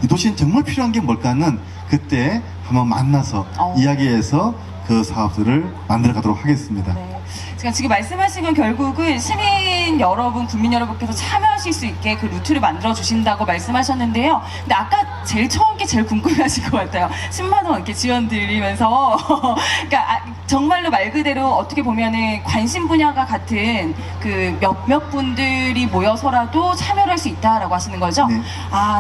이 도시는 정말 필요한 게 뭘까는 그때 한번 만나서 이야기해서 그 사업들을 만들어 가도록 하겠습니다. 네. 제가 지금 말씀하신 건 결국은 시민 여러분, 국민 여러분께서 참여하실 수 있게 그 루트를 만들어 주신다고 말씀하셨는데요. 근데 아까 제일 처음 게 제일 궁금해하실 것 같아요. 10만 원 이렇게 지원 드리면서 그러니까 정말로 말 그대로 어떻게 보면은 관심 분야가 같은 그 몇몇 분들이 모여서라도 참여를 할 수 있다라고 하시는 거죠. 네.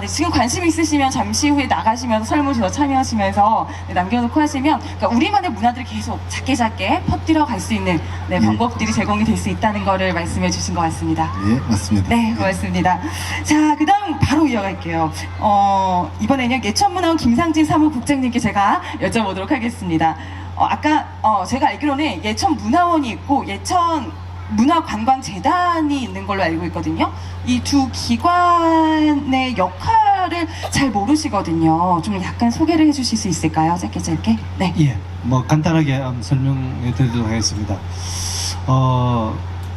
네, 지금 관심 있으시면 잠시 후에 나가시면서 설문조사 참여하시면서 남겨놓고 하시면, 그러니까 우리만의 문화들이 계속 작게 퍼뜨려 갈 수 있는 방법들이 제공이 될 수 있다는 거를 말씀해 주신 것 같습니다. 네, 맞습니다. 네, 고맙습니다. 자, 그 다음 바로 이어갈게요. 이번에는 예천문화원 김상진 사무국장님께 제가 여쭤보도록 하겠습니다. 아까 제가 알기로는 예천문화원이 있고 예천문화관광재단이 있는 걸로 알고 있거든요. 이 두 기관의 역할을 잘 모르시거든요. 좀 약간 소개를 해주실 수 있을까요? 짧게? 네. 예, 뭐 간단하게 설명해 드리도록 하겠습니다.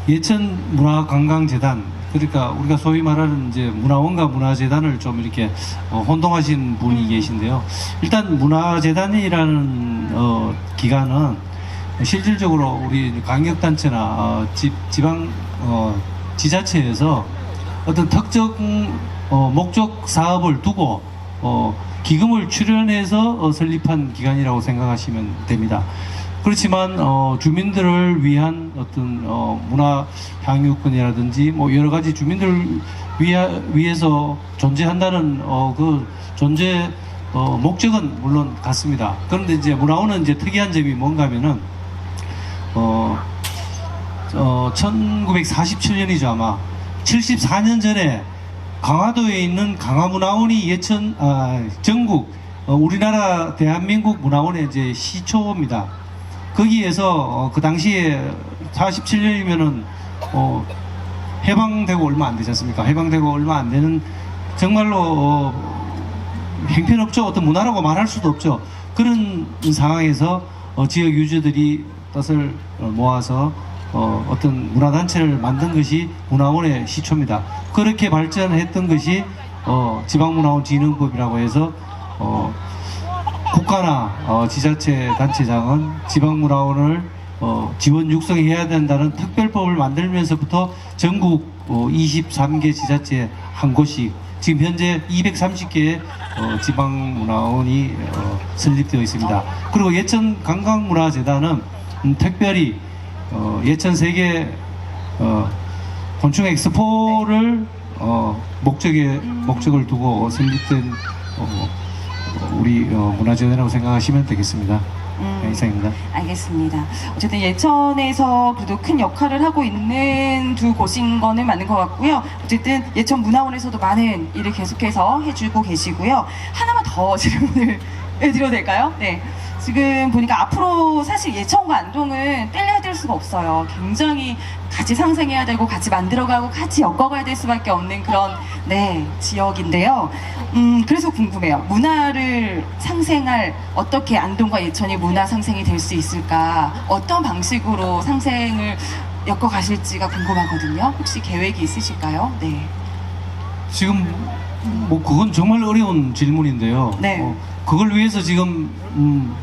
예천문화관광재단, 그러니까 우리가 소위 말하는 이제 문화원과 문화재단을 좀 이렇게 혼동하신 분이 계신데요. 일단 문화재단이라는 기관은 실질적으로 우리 강력단체나 지방 지자체에서 어떤 특정 목적 사업을 두고 기금을 출연해서 설립한 기관이라고 생각하시면 됩니다. 그렇지만 주민들을 위한 어떤 문화 향유권이라든지 뭐 여러 가지 주민들을 위해서 존재한다는 그 존재 목적은 물론 같습니다. 그런데 이제 문화원은 이제 특이한 점이 뭔가 하면은 1947년이죠 아마. 74년 전에 강화도에 있는 강화문화원이 전국 우리나라 대한민국 문화원의 이제 시초입니다. 거기에서 그 당시에 47년이면은 해방되고 얼마 안 되지 않습니까? 해방되고 얼마 안 되는 정말로 형편없죠. 어떤 문화라고 말할 수도 없죠. 그런 상황에서 지역 유저들이 뜻을 모아서 어떤 문화단체를 만든 것이 문화원의 시초입니다. 그렇게 발전했던 것이 지방문화원 진흥법이라고 해서 국가나 지자체 단체장은 지방문화원을 지원 육성해야 된다는 특별법을 만들면서부터 전국 23개 지자체 한 곳씩 지금 현재 230개의 지방문화원이 설립되어 있습니다. 그리고 예천관광문화재단은 특별히 예천 세계 곤충 엑스포를 목적을 두고 설립된 우리 문화재단이라고 생각하시면 되겠습니다. 이상입니다. 알겠습니다. 어쨌든 예천에서 그래도 큰 역할을 하고 있는 두 곳인 거는 맞는 것 같고요. 어쨌든 예천문화원에서도 많은 일을 계속해서 해주고 계시고요. 하나만 더 질문을 드려도 될까요? 네. 지금 보니까 앞으로 사실 예천과 안동은 뗄래야 될 수가 없어요. 굉장히 같이 상생해야 되고 같이 만들어가고 같이 엮어가야 될 수밖에 없는 그런 지역인데요. 그래서 궁금해요. 문화를 상생할 어떻게 안동과 예천이 문화 상생이 될 수 있을까? 어떤 방식으로 상생을 엮어가실지가 궁금하거든요. 혹시 계획이 있으실까요? 네. 지금 뭐 그건 정말 어려운 질문인데요. 네. 그걸 위해서 지금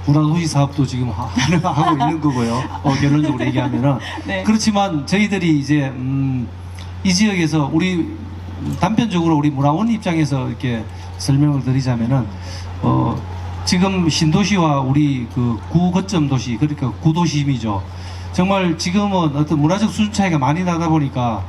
문화도시 사업도 지금 하고 있는 거고요. 결론적으로 얘기하면은 네. 그렇지만 저희들이 이제 이 지역에서 우리 단편적으로 우리 문화원 입장에서 이렇게 설명을 드리자면은 지금 신도시와 우리 그 구거점 도시, 그러니까 구도심이죠. 정말 지금은 어떤 문화적 수준 차이가 많이 나다 보니까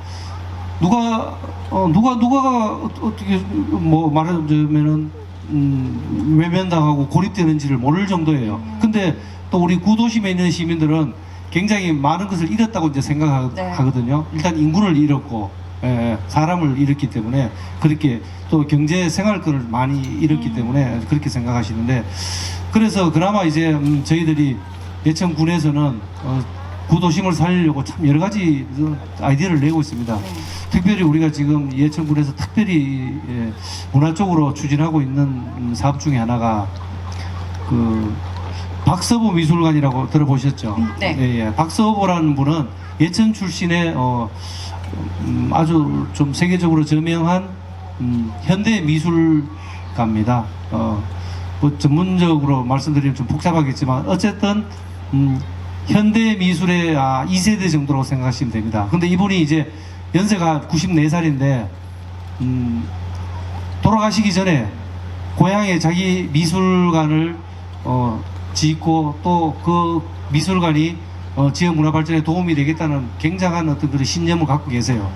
누가 어떻게 뭐 말하자면은 외면당하고 고립되는지를 모를 정도예요. 근데 또 우리 구도심에 있는 시민들은 굉장히 많은 것을 잃었다고 이제 생각하거든요. 일단 인구를 잃었고 사람을 잃었기 때문에 그렇게 또 경제 생활권을 많이 잃었기 때문에 그렇게 생각하시는데, 그래서 그나마 이제 저희들이 예천군에서는 구도심을 살리려고 참 여러 가지 아이디어를 내고 있습니다. 특별히 우리가 지금 예천군에서 특별히 문화 쪽으로 추진하고 있는 사업 중에 하나가 그 박서보 미술관이라고 들어보셨죠? 네. 예. 박서보라는 분은 예천 출신의 아주 좀 세계적으로 저명한 현대 미술가입니다. 뭐 전문적으로 말씀드리면 좀 복잡하겠지만 어쨌든 현대 미술의 2세대 정도라고 생각하시면 됩니다. 근데 이분이 이제 연세가 94살인데 돌아가시기 전에 고향에 자기 미술관을 짓고 또 그 미술관이 지역 문화 발전에 도움이 되겠다는 굉장한 어떤 그런 신념을 갖고 계세요.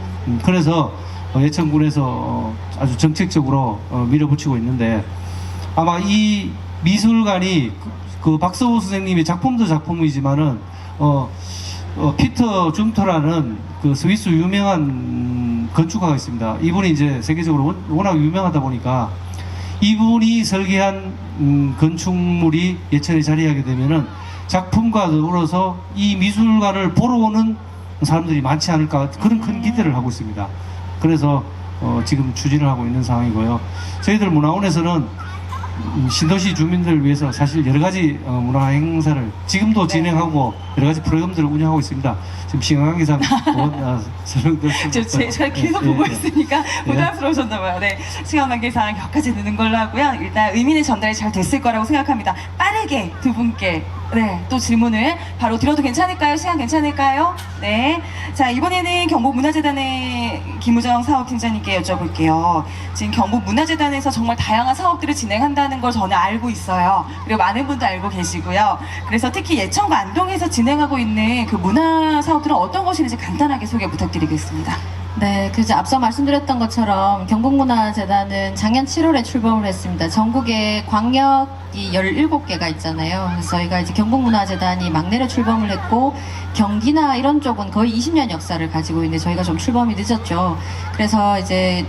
그래서 예천군에서 아주 정책적으로 밀어붙이고 있는데, 아마 이 미술관이 그 박서보 선생님의 작품도 작품이지만은 피터 줌터라는 그 스위스 유명한 건축가가 있습니다. 이분이 이제 세계적으로 워낙 유명하다 보니까 이분이 설계한 건축물이 예천에 자리하게 되면은 작품과 더불어서 이 미술관을 보러 오는 사람들이 많지 않을까, 그런 큰 기대를 하고 있습니다. 그래서 지금 추진을 하고 있는 상황이고요. 저희들 문화원에서는 신도시 주민들을 위해서 사실 여러 가지 문화 행사를 지금도 진행하고 여러 가지 프로그램들을 운영하고 있습니다. 지금 시간 관계상 설명드렸습니다. 제가 계속 보고 있으니까 부담스러우셨나 봐요. 네, 시간 관계상 여기까지 듣는 걸로 하고요. 일단 의미는 전달이 잘 됐을 거라고 생각합니다. 빠르게 두 분께 또 질문을 바로 드려도 괜찮을까요? 시간 괜찮을까요? 네. 자, 이번에는 경북문화재단의 김우정 사업팀장님께 여쭤볼게요. 지금 경북문화재단에서 정말 다양한 사업들을 진행한다는 걸 저는 알고 있어요. 그리고 많은 분도 알고 계시고요. 그래서 특히 예천과 안동에서 진행하고 있는 그 문화 사업들은 어떤 것인지 간단하게 소개 부탁드리겠습니다. 네, 그저 앞서 말씀드렸던 것처럼 경북문화재단은 작년 7월에 출범을 했습니다. 전국에 광역이 17개가 있잖아요. 그래서 저희가 이제 경북문화재단이 막내로 출범을 했고, 경기나 이런 쪽은 거의 20년 역사를 가지고 있는데 저희가 좀 출범이 늦었죠. 그래서 이제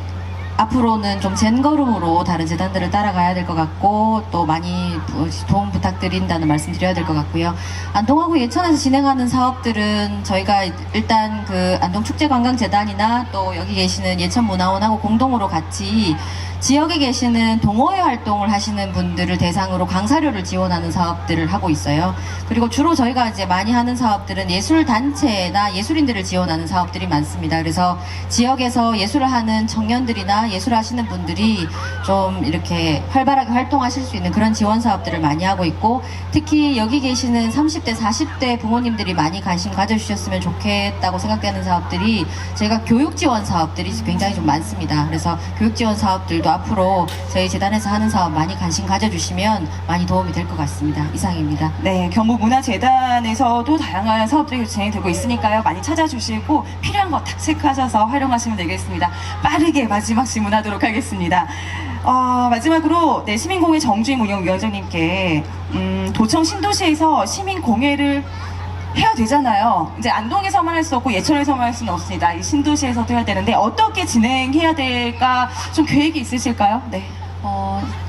앞으로는 좀 젠걸음으로 다른 재단들을 따라가야 될 것 같고, 또 많이 도움 부탁드린다는 말씀 드려야 될 것 같고요. 안동하고 예천에서 진행하는 사업들은 저희가 일단 그 안동축제관광재단이나 또 여기 계시는 예천문화원하고 공동으로 같이 지역에 계시는 동호회 활동을 하시는 분들을 대상으로 강사료를 지원하는 사업들을 하고 있어요. 그리고 주로 저희가 이제 많이 하는 사업들은 예술단체나 예술인들을 지원하는 사업들이 많습니다. 그래서 지역에서 예술을 하는 청년들이나 예술을 하시는 분들이 좀 이렇게 활발하게 활동하실 수 있는 그런 지원 사업들을 많이 하고 있고, 특히 여기 계시는 30대, 40대 부모님들이 많이 관심 가져주셨으면 좋겠다고 생각되는 사업들이 저희가 교육 지원 사업들이 굉장히 좀 많습니다. 그래서 교육 지원 사업들도 앞으로 저희 재단에서 하는 사업 많이 관심 가져주시면 많이 도움이 될 것 같습니다. 이상입니다. 네, 경북문화재단에서도 다양한 사업들이 진행되고 있으니까요. 많이 찾아주시고 필요한 거 탁 체크하셔서 활용하시면 되겠습니다. 빠르게 마지막 질문하도록 하겠습니다. 마지막으로 시민공회 정주임 운영위원장님께 도청 신도시에서 시민공회를 해야 되잖아요. 이제 안동에서만 할 수 없고 예천에서만 할 수는 없습니다. 이 신도시에서도 해야 되는데 어떻게 진행해야 될까 좀 계획이 있으실까요? 네.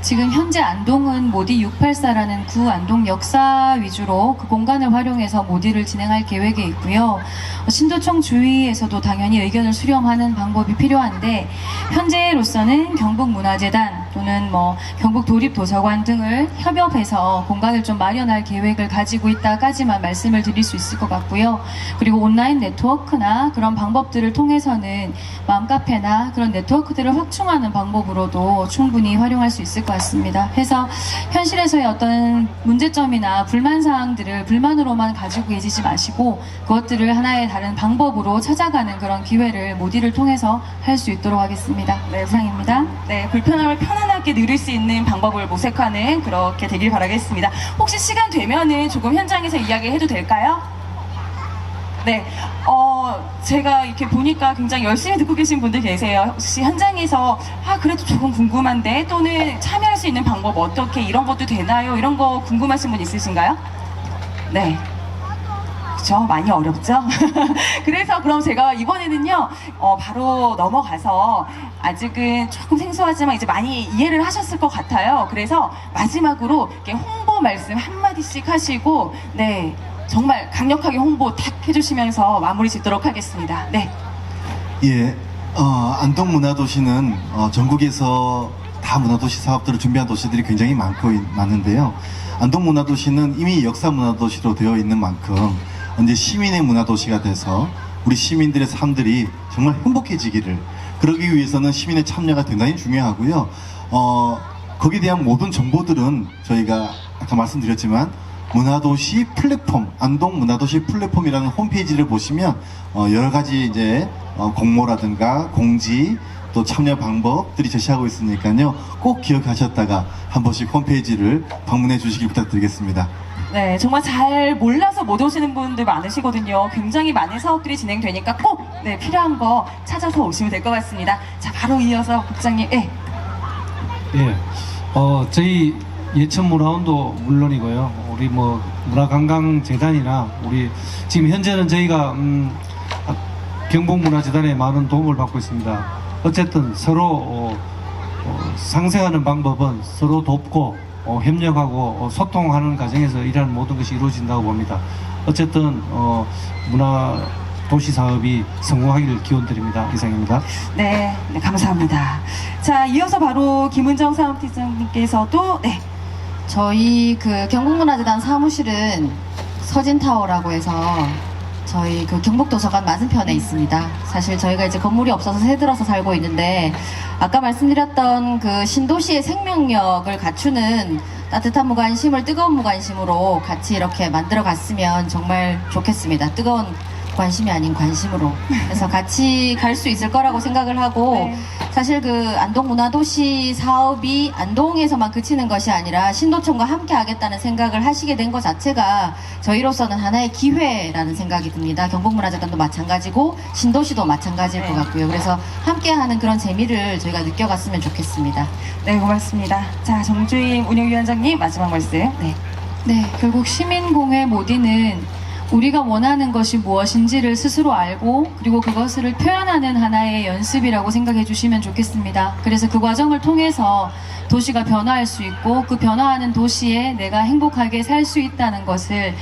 지금 현재 안동은 모디 684라는 구 안동 역사 위주로 그 공간을 활용해서 모디를 진행할 계획에 있고요. 신도청 주위에서도 당연히 의견을 수렴하는 방법이 필요한데, 현재로서는 경북문화재단 또는 경북도립도서관 등을 협업해서 공간을 좀 마련할 계획을 가지고 있다까지만 말씀을 드릴 수 있을 것 같고요. 그리고 온라인 네트워크나 그런 방법들을 통해서는 맘카페나 그런 네트워크들을 확충하는 방법으로도 충분히 활용할 수 있을 것 같습니다. 그래서 현실에서의 어떤 문제점이나 불만사항들을 불만으로만 가지고 계시지 마시고 그것들을 하나의 다른 방법으로 찾아가는 그런 기회를 모디를 통해서 할 수 있도록 하겠습니다. 네, 이상입니다. 네, 불편함을 편안하게 누릴 수 있는 방법을 모색하는 그렇게 되길 바라겠습니다. 혹시 시간 되면은 조금 현장에서 이야기해도 될까요? 네, 제가 이렇게 보니까 굉장히 열심히 듣고 계신 분들 계세요. 혹시 현장에서 그래도 조금 궁금한데 또는 참여할 수 있는 방법 어떻게 이런 것도 되나요? 이런 거 궁금하신 분 있으신가요? 네. 그쵸? 많이 어렵죠? 그래서 그럼 제가 이번에는요, 바로 넘어가서 아직은 조금 생소하지만 이제 많이 이해를 하셨을 것 같아요. 그래서 마지막으로 이렇게 홍보 말씀 한마디씩 하시고, 네, 정말 강력하게 홍보 탁 해주시면서 마무리 짓도록 하겠습니다. 네. 예, 안동 문화도시는 전국에서 다 문화도시 사업들을 준비한 도시들이 굉장히 많은데요. 안동 문화도시는 이미 역사 문화도시로 되어 있는 만큼 언제 시민의 문화도시가 돼서 우리 시민들의 삶들이 정말 행복해지기를, 그러기 위해서는 시민의 참여가 대단히 중요하고요. 거기에 대한 모든 정보들은 저희가 아까 말씀드렸지만 문화도시 플랫폼, 안동 문화도시 플랫폼이라는 홈페이지를 보시면 여러 가지 이제 공모라든가 공지, 또 참여 방법들이 제시하고 있으니까요. 꼭 기억하셨다가 한 번씩 홈페이지를 방문해 주시길 부탁드리겠습니다. 네, 정말 잘 몰라서 못 오시는 분들 많으시거든요. 굉장히 많은 사업들이 진행되니까 꼭 네, 필요한 거 찾아서 오시면 될 것 같습니다. 자, 바로 이어서 국장님, 네. 예, 저희 예천문화원도 물론이고요. 우리 뭐 문화관광재단이나 우리 지금 현재는 저희가 경북문화재단에 많은 도움을 받고 있습니다. 어쨌든 서로 상생하는 방법은 서로 돕고 협력하고 소통하는 과정에서 이러한 모든 것이 이루어진다고 봅니다. 어쨌든 문화도시 사업이 성공하기를 기원드립니다. 이상입니다. 네, 네, 감사합니다. 자, 이어서 바로 김은정 사업팀장님께서도 네. 저희 그 경북문화재단 사무실은 서진타워라고 해서 저희 그 경북도서관 맞은편에 있습니다. 사실 저희가 이제 건물이 없어서 새들어서 살고 있는데, 아까 말씀드렸던 그 신도시의 생명력을 갖추는 따뜻한 무관심을 뜨거운 무관심으로 같이 이렇게 만들어 갔으면 정말 좋겠습니다. 뜨거운 관심이 아닌 관심으로. 그래서 같이 갈 수 있을 거라고 생각을 하고, 네. 사실 그 안동 문화도시 사업이 안동에서만 그치는 것이 아니라 신도청과 함께 하겠다는 생각을 하시게 된 것 자체가 저희로서는 하나의 기회라는 생각이 듭니다. 경북문화재단도 마찬가지고 신도시도 마찬가지일 네. 것 같고요. 그래서 함께하는 그런 재미를 저희가 느껴갔으면 좋겠습니다. 네, 고맙습니다. 자, 정주임 운영위원장님 마지막 말씀. 네. 네, 결국 시민공회 모디는 우리가 원하는 것이 무엇인지를 스스로 알고 그리고 그것을 표현하는 하나의 연습이라고 생각해 주시면 좋겠습니다. 그래서 그 과정을 통해서 도시가 변화할 수 있고 그 변화하는 도시에 내가 행복하게 살 수 있다는 것을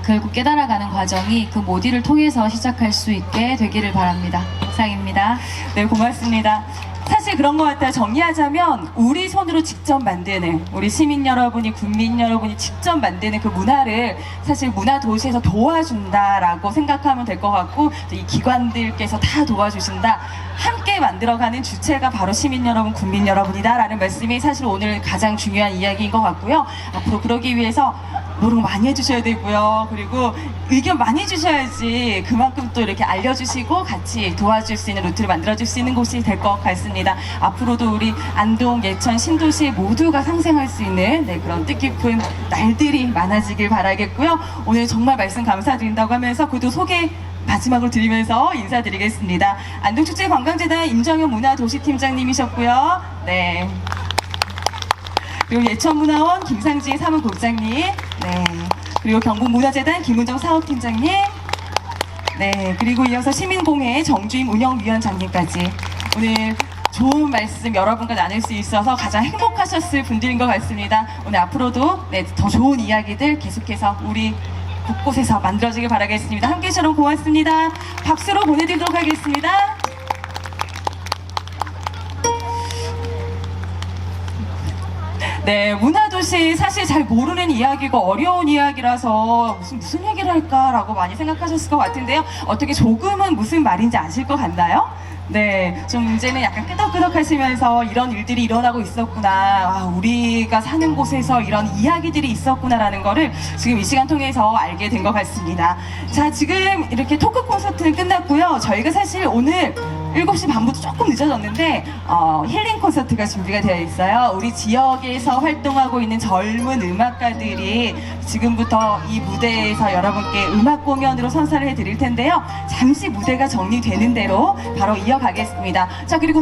결국 깨달아가는 과정이 그 모디를 통해서 시작할 수 있게 되기를 바랍니다. 이상입니다. 네, 고맙습니다. 사실 그런 것 같아요. 정리하자면 우리 손으로 직접 만드는, 우리 시민 여러분이, 국민 여러분이 직접 만드는 그 문화를 사실 문화도시에서 도와준다라고 생각하면 될 것 같고, 이 기관들께서 다 도와주신다, 함께 만들어가는 주체가 바로 시민 여러분, 국민 여러분이다라는 말씀이 사실 오늘 가장 중요한 이야기인 것 같고요. 앞으로 그러기 위해서 노력 많이 해주셔야 되고요. 그리고 의견 많이 해주셔야지 그만큼 또 이렇게 알려주시고 같이 도와줄 수 있는 루트를 만들어줄 수 있는 곳이 될 것 같습니다. 앞으로도 우리 안동, 예천, 신도시 모두가 상생할 수 있는 네, 그런 뜻깊은 날들이 많아지길 바라겠고요. 오늘 정말 말씀 감사드린다고 하면서 구두 소개 마지막으로 드리면서 인사드리겠습니다. 안동축제관광재단 임정현 문화도시팀장님이셨고요. 네. 그리고 예천문화원 김상진 사무국장님, 네. 그리고 경북문화재단 김은정 사업팀장님, 네. 그리고 이어서 시민공회 정주임 운영위원장님까지 오늘 좋은 말씀 여러분과 나눌 수 있어서 가장 행복하셨을 분들인 것 같습니다. 오늘 앞으로도 네, 더 좋은 이야기들 계속해서 우리 곳곳에서 만들어지길 바라겠습니다. 함께 해주셔서 고맙습니다. 박수로 보내드리도록 하겠습니다. 네, 문화도시 사실 잘 모르는 이야기고 어려운 이야기라서 무슨 얘기를 할까라고 많이 생각하셨을 것 같은데요. 어떻게 조금은 무슨 말인지 아실 것 같나요? 네, 좀 이제는 약간 끄덕끄덕 하시면서 이런 일들이 일어나고 있었구나, 아, 우리가 사는 곳에서 이런 이야기들이 있었구나라는 거를 지금 이 시간 통해서 알게 된 것 같습니다. 자, 지금 이렇게 토크 콘서트는 끝났고요. 저희가 사실 오늘 7시 반부터 조금 늦어졌는데 힐링 콘서트가 준비가 되어 있어요. 우리 지역에서 활동하고 있는 젊은 음악가들이 지금부터 이 무대에서 여러분께 음악 공연으로 선사를 해드릴 텐데요. 잠시 무대가 정리되는 대로 바로 이어가겠습니다. 자, 그리고